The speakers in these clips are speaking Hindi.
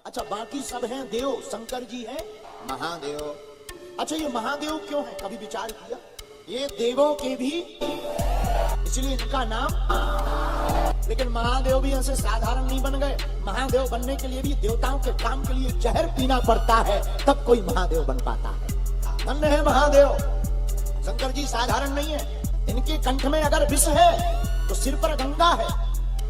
अच्छा बाकी सब हैं देव, शंकर जी हैं महादेव। अच्छा ये महादेव क्यों है, कभी विचार किया? ये देवों के भी, इसलिए इनका नाम। लेकिन महादेव भी ऐसे साधारण नहीं बन गए। महादेव बनने के लिए भी देवताओं के काम के लिए जहर पीना पड़ता है, तब कोई महादेव बन पाता है। धन्य है महादेव। शंकर जी साधारण नहीं है। इनके कंठ में अगर विष है तो सिर पर गंगा है,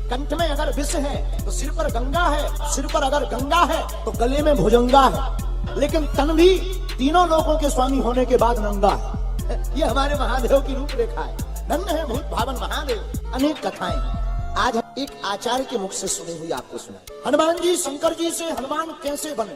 कंठ में अगर विष है तो सिर पर गंगा है, सिर पर अगर गंगा है तो गले में भुजंगा है। लेकिन तन भी तीनों लोगों के स्वामी होने के बाद नंगा है। ये हमारे महादेव की रूपरेखा है। धन्य है भूत भावन महादेव। अनेक कथाएं आज एक आचार्य के मुख से सुनी हुई आपको सुना। हनुमान जी शंकर जी से हनुमान कैसे बने?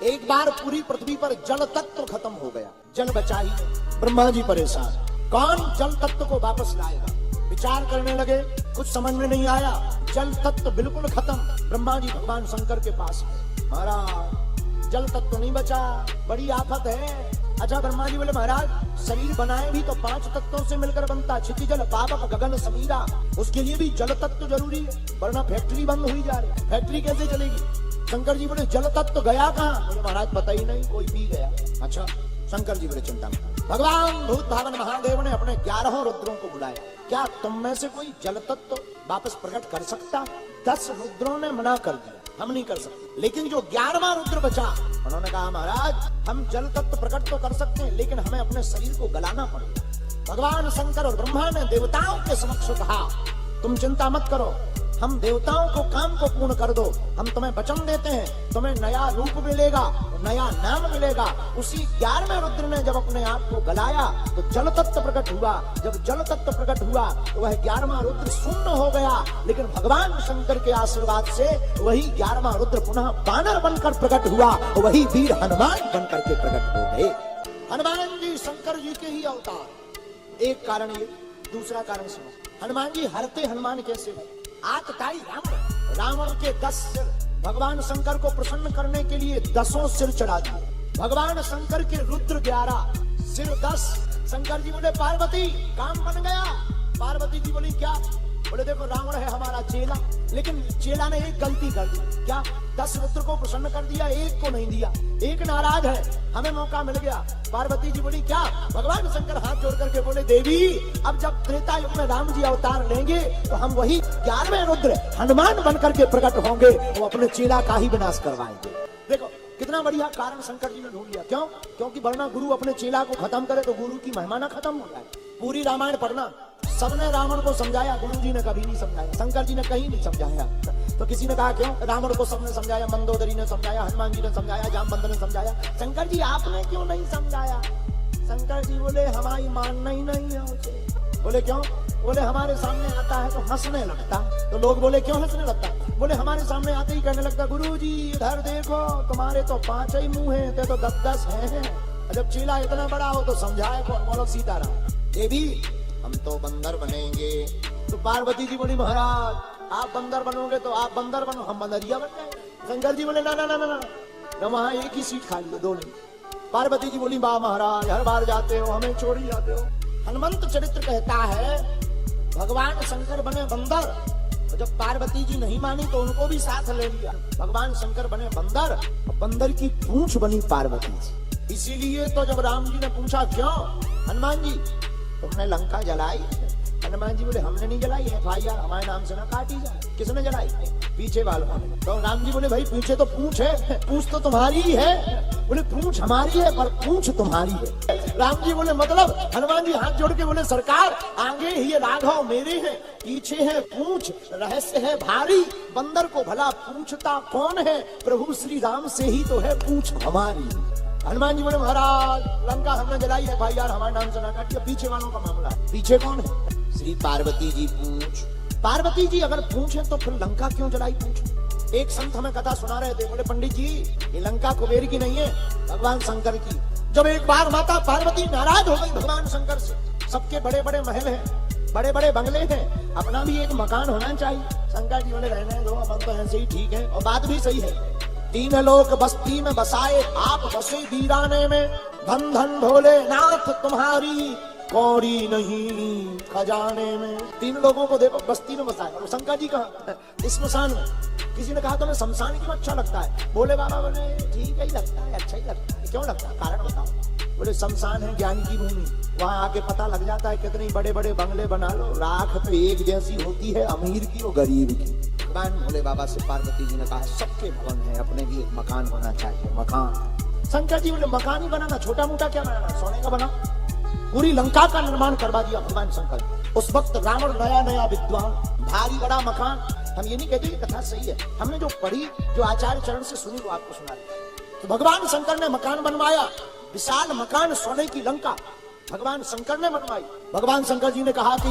एक बार पूरी पृथ्वी पर जल तत्व खत्म हो गया, जल बचा ही नहीं। ब्रह्मा जी परेशान, कौन जल तत्व को वापस लाएगा? विचार करने लगे, कुछ समझ में नहीं आया। जल तत्व बिल्कुल खत्म। ब्रह्मा जी भगवान शंकर के पास गए, महाराज जल तत्व नहीं बचा, बड़ी आफत है। अच्छा ब्रह्मा जी बोले महाराज शरीर बनाए भी तो 5 तत्वों से मिलकर बनता, क्षिति जल पावक गगन समीरा, उसके लिए भी जल तत्व जरूरी है, वरना फैक्ट्री बंद हुई जा रही। फैक्ट्री कैसे चलेगी? शंकर जी बोले जल तत्व गया कहाँ? बोले महाराज पता ही नहीं, कोई पी गया। अच्छा शंकर जी बोले चिंता मत। भगवान भूत भावन महादेव ने अपने 11 रुद्रों को बुलाया, क्या तुम में से कोई जल तत्व वापस प्रकट कर सकता? 10 रुद्रों ने मना कर दिया, हम नहीं कर सकते। लेकिन जो 11वां रुद्र बचा, उन्होंने कहा महाराज हम जल तत्व प्रकट तो कर सकते हैं, लेकिन हमें अपने शरीर को गलाना पड़ेगा। भगवान शंकर और ब्रह्मा ने देवताओं के समक्ष कहा तुम चिंता मत करो, हम देवताओं को काम को पूर्ण कर दो, हम तुम्हें वचन देते हैं, तुम्हें नया रूप मिलेगा, नया नाम मिलेगा। उसी 11वें रुद्र ने जब अपने आप को गलाया तो जल तत्व प्रकट हुआ। जब जल तत्व प्रकट हुआ तो वह 11वां रुद्र शून्य हो गया। लेकिन भगवान शंकर के आशीर्वाद से वही 11वां रुद्र पुनः बानर बनकर प्रकट हुआ, वही वीर हनुमान बनकर के प्रकट हो गए। हनुमान जी शंकर जी के ही अवतार। एक कारण ये, दूसरा कारण सुनो, हनुमान जी हरते हनुमान कैसे हुए? आतताई रावण के 10 सिर, भगवान शंकर को प्रसन्न करने के लिए 10 सिर चढ़ा दिए। भगवान शंकर के रुद्र 11, सिर 10। शंकर जी बोले पार्वती काम बन गया। पार्वती जी बोली क्या? बोले देखो रावण है हमारा चेला, लेकिन चेला ने एक गलती कर दी। क्या? 10 रुद्र को प्रसन्न कर दिया, एक को नहीं दिया, एक नाराज है, हमें मौका मिल गया। पार्वती जी बोली क्या? भगवान शंकर हाथ जोड़ करके बोले देवी अब जब त्रेता युग में राम जी अवतार लेंगे तो हम वही 11वें रुद्र हनुमान बनकर के प्रकट होंगे, वो अपने चेला का ही विनाश करवाएंगे। देखो कितना बढ़िया कारण शंकर जी ने ढूंढ लिया। क्यों? क्योंकि वरना गुरु अपने चेला को खत्म करे तो गुरु की महिमा ना खत्म हो जाए। पूरी रामायण पढ़ना, सबने रावण को समझाया, गुरु जी ने कभी नहीं समझाया, शंकर जी ने कहीं नहीं समझाया। तो किसी ने कहा क्यों? रावण को सबने समझाया, मंदोदरी ने समझाया, हनुमान जी ने समझाया, जामवंत ने समझाया, शंकर जी आपने क्यों नहीं समझाया? शंकर जी बोले हमारी मानना ही नहीं है उसे। बोले क्यों? बोले हमारे सामने आता है तो हंसने लगता। तो लोग बोले क्यों हंसने लगता? बोले हमारे सामने आते ही कहने लगता गुरुजी इधर देखो तुम्हारे तो 5 ही मुंह हैं, ते तो 10-10 हैं। जब चीला इतना बड़ा हो तो समझाए कौन? बोलो सीताराम। देवी हम तो बंदर बनेंगे। तो पार्वती जी बोली महाराज आप बंदर बनोगे तो आप बंदर बनो, हम बंदरिया बन गए। शंकर जी बोले ना ना ना ना, ना वहां एक ही सीट खाली, 2 नहीं। पार्वती जी बोली वाह महाराज हर बार जाते हो, हमें छोड़ ही जाते हो। हनुमंत चरित्र कहता है भगवान शंकर बने बंदर, तो जब पार्वती जी नहीं मानी तो उनको भी साथ ले लिया। भगवान शंकर बने बंदर, बंदर की पूंछ बनी पार्वती जी। इसीलिए तो जब राम जी ने पूछा क्यों हनुमान जी तुमने लंका जलाई? हनुमान जी बोले हमने नहीं जलाई, FIR हमारे नाम से ना काटी जाए। किसने जलाई? पीछे वालों ने। तो राम जी बोले भाई पीछे तो पूंछ है, पूंछ तो तुम्हारी ही है। बोले पूंछ हमारी है पर पूंछ तुम्हारी है। राम जी बोले मतलब? हनुमान जी हाथ जोड़ के बोले सरकार आगे ही राघव मेरे हैं, पीछे है पूंछ, रहस्य है भारी, बंदर को भला पूछता कौन है? प्रभु श्री राम से ही तो है पूंछ हमारी। हनुमान जी बोले महाराज लंका हमने जलाई है, FIR हमारे नाम से ना काटिए, पीछे वालों का मामला है। पीछे कौन है? श्री पार्वती जी पूंछ। पार्वती जी अगर पूंछ है तो फिर लंका क्यों जलाई पूंछ? एक संत हमें कथा सुना रहे थे, बोले पंडित जी ये लंका कुबेर की नहीं है, भगवान शंकर की। जब एक बार माता पार्वती नाराज हो गई भगवान शंकर से, सबके बड़े बड़े महल हैं, बड़े बड़े बंगले हैं, अपना भी एक मकान होना चाहिए। शंकर जी बोले रहने दो, अपन तो ऐसे ही ठीक है। और बात भी सही है, 3 लोक बस्ती में बसाए आप बसे वीराने में, धन धन भोले नाथ तुम्हारी कौड़ी नहीं खजाने में। 3 लोगों को देखो बस्ती में बसाया, और शंकर जी कहाँ? स्मशान में। किसी ने कहा तुम्हें शमशान क्यों अच्छा लगता है? बोले बाबा बोले ठीक ही लगता है, अच्छा ही लगता है। क्यों लगता है? कारण बताओ। बोले शमशान है ज्ञान की भूमि, वहां आके पता लग जाता है कितने बड़े बड़े बंगले बना लो, राख तो एक जैसी होती है, अमीर की और गरीब की। भगवान भोले बाबा से पार्वती जी ने कहा सबके भवन है, अपने भी एक मकान होना चाहिए। मकान। शंकर जी बोले मकान ही बनाना, छोटा मोटा क्या बनाना, सोने का बना। पूरी लंका का निर्माण करवा दिया भगवान शंकर। उस वक्त रावण नया नया विद्वान, भारी बड़ा मकान। हम ये नहीं कहते ये कथा सही है, हमने जो पढ़ी, जो आचार्य चरण से सुनी वो आपको सुना रहे। तो भगवान शंकर ने मकान बनवाया, विशाल मकान, सोने की लंका भगवान शंकर ने बनवाई। भगवान शंकर जी ने कहा कि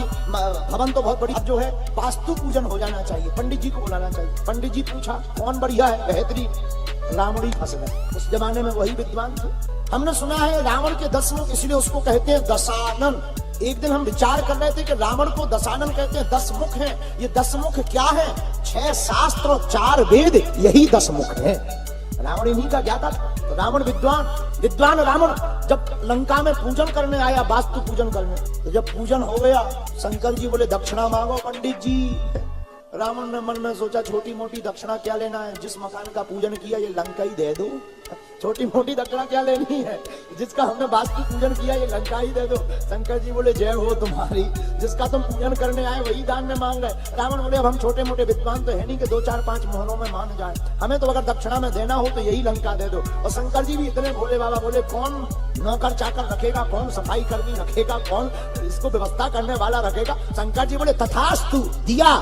भवन तो बहुत बड़ी, अब जो है वास्तु पूजन हो जाना चाहिए, पंडित जी को बुलाना चाहिए। पंडित जी पूछा कौन बढ़िया है, बेहतरीन। रावण ही फंस गए, उस जमाने में वही विद्वान थे। हमने सुना है रावण के 10 मुख, इसलिए उसको कहते हैं दशानन। एक दिन हम विचार कर रहे थे कि रावण को दशानन कहते हैं, 10 मुख हैं। ये 10 मुख क्या है? 6 शास्त्र और 4 वेद, यही 10 मुख है। रावण इन्हीं का ज्ञाता था। तो रावण विद्वान रावण जब लंका में पूजन करने आया, वास्तु पूजन करने, तो जब पूजन हो गया, शंकर जी बोले दक्षिणा मांगो पंडित जी। रावण ने मन में सोचा छोटी मोटी दक्षिणा क्या लेना है, जिस मकान का पूजन किया ये लंका ही दे दो। छोटी मोटी दक्षिणा क्या लेनी है, जिसका हमने वास्तु पूजन किया ये लंका ही दे दो। शंकर जी बोले जय हो तुम्हारी, जिसका तुम पूजन करने आए वही दान में मांग रहे। रावण बोले अब हम छोटे मोटे विद्वान तो है नहीं कि 2 4 5 मोहरों में मान जाए, हमें तो अगर दक्षिणा में देना हो तो यही लंका दे दो। और शंकर जी भी इतने भोले बाबा, बोले कौन नौकर चाकर रखेगा, कौन सफाई कर्मी रखेगा, कौन इसको व्यवस्था करने वाला रखेगा। शंकर जी बोले तथास्तु, दिया।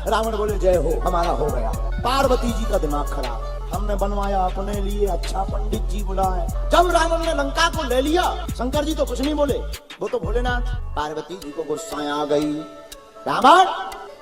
रावण बोले जय हो, हमारा हो गया। पार्वती जी का दिमाग खराब, हमने बनवाया अपने लिए, अच्छा पंडित जी बुलाए। जब रावण ने लंका को ले लिया, शंकर जी तो कुछ नहीं बोले, वो तो भोलेनाथ। पार्वती जी को गुस्सा आ गई, रावण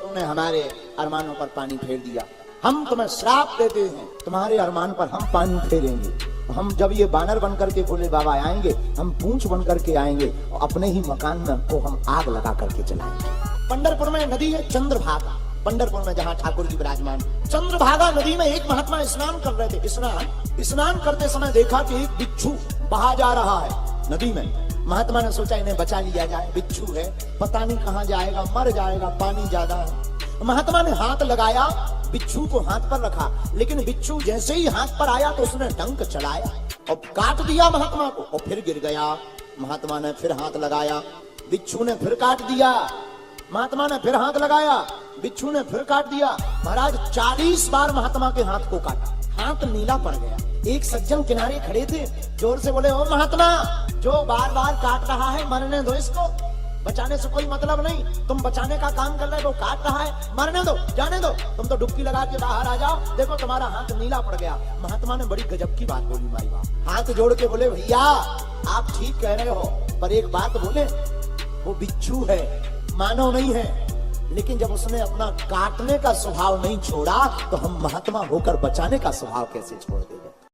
तुमने हमारे अरमानों पर पानी फेर दिया, हम तुम्हें श्राप देते हैं, तुम्हारे अरमान पर हम पानी फेरेंगे। हम जब ये बानर बन करके भोले बाबा आएंगे, हम पूंछ बन करके आएंगे और अपने ही मकान में को हम आग लगा करके जलाएंगे। पंढरपुर में नदी है चंद्रभागा, पंढरपुर में जहाँ ठाकुर जी विराजमान, चंद्रभागा नदी में एक महात्मा स्नान कर रहे थे। स्नान करते समय देखा कि एक बिच्छू बहा जा रहा है नदी में। महात्मा ने सोचा इन्हें बचा लिया जाए, बिच्छू है पता नहीं कहाँ जाएगा, मर जाएगा, पानी ज्यादा है। महात्मा ने हाथ लगाया, बिच्छू को हाथ पर रखा, लेकिन बिच्छू जैसे ही हाथ पर आया तो उसने डंक चलाया और काट दिया महात्मा को, और फिर गिर गया। महात्मा ने फिर हाथ लगाया, बिच्छू ने फिर काट दिया। महात्मा ने फिर हाथ लगाया, बिच्छू ने फिर काट दिया। महाराज 40 बार महात्मा के हाथ को काटा, हाथ नीला पड़ गया। एक सज्जन किनारे खड़े थे, जोर से बोले ओ महात्मा, जो बार बार काट रहा है मरने दो इसको, बचाने से कोई मतलब नहीं, तुम बचाने का काम कर रहे हो, काट रहा है, मरने दो, जाने दो, तुम तो डुबकी लगा के बाहर आ जाओ, देखो तुम्हारा हाथ नीला पड़ गया। महात्मा ने बड़ी गजब की बात बोली, माई बाप, हाथ जोड़ के बोले भैया आप ठीक कह रहे हो, पर एक बात बोले, वो बिच्छू है, मानव नहीं है, लेकिन जब उसने अपना काटने का स्वभाव नहीं छोड़ा तो हम महात्मा होकर बचाने का स्वभाव कैसे छोड़ दें।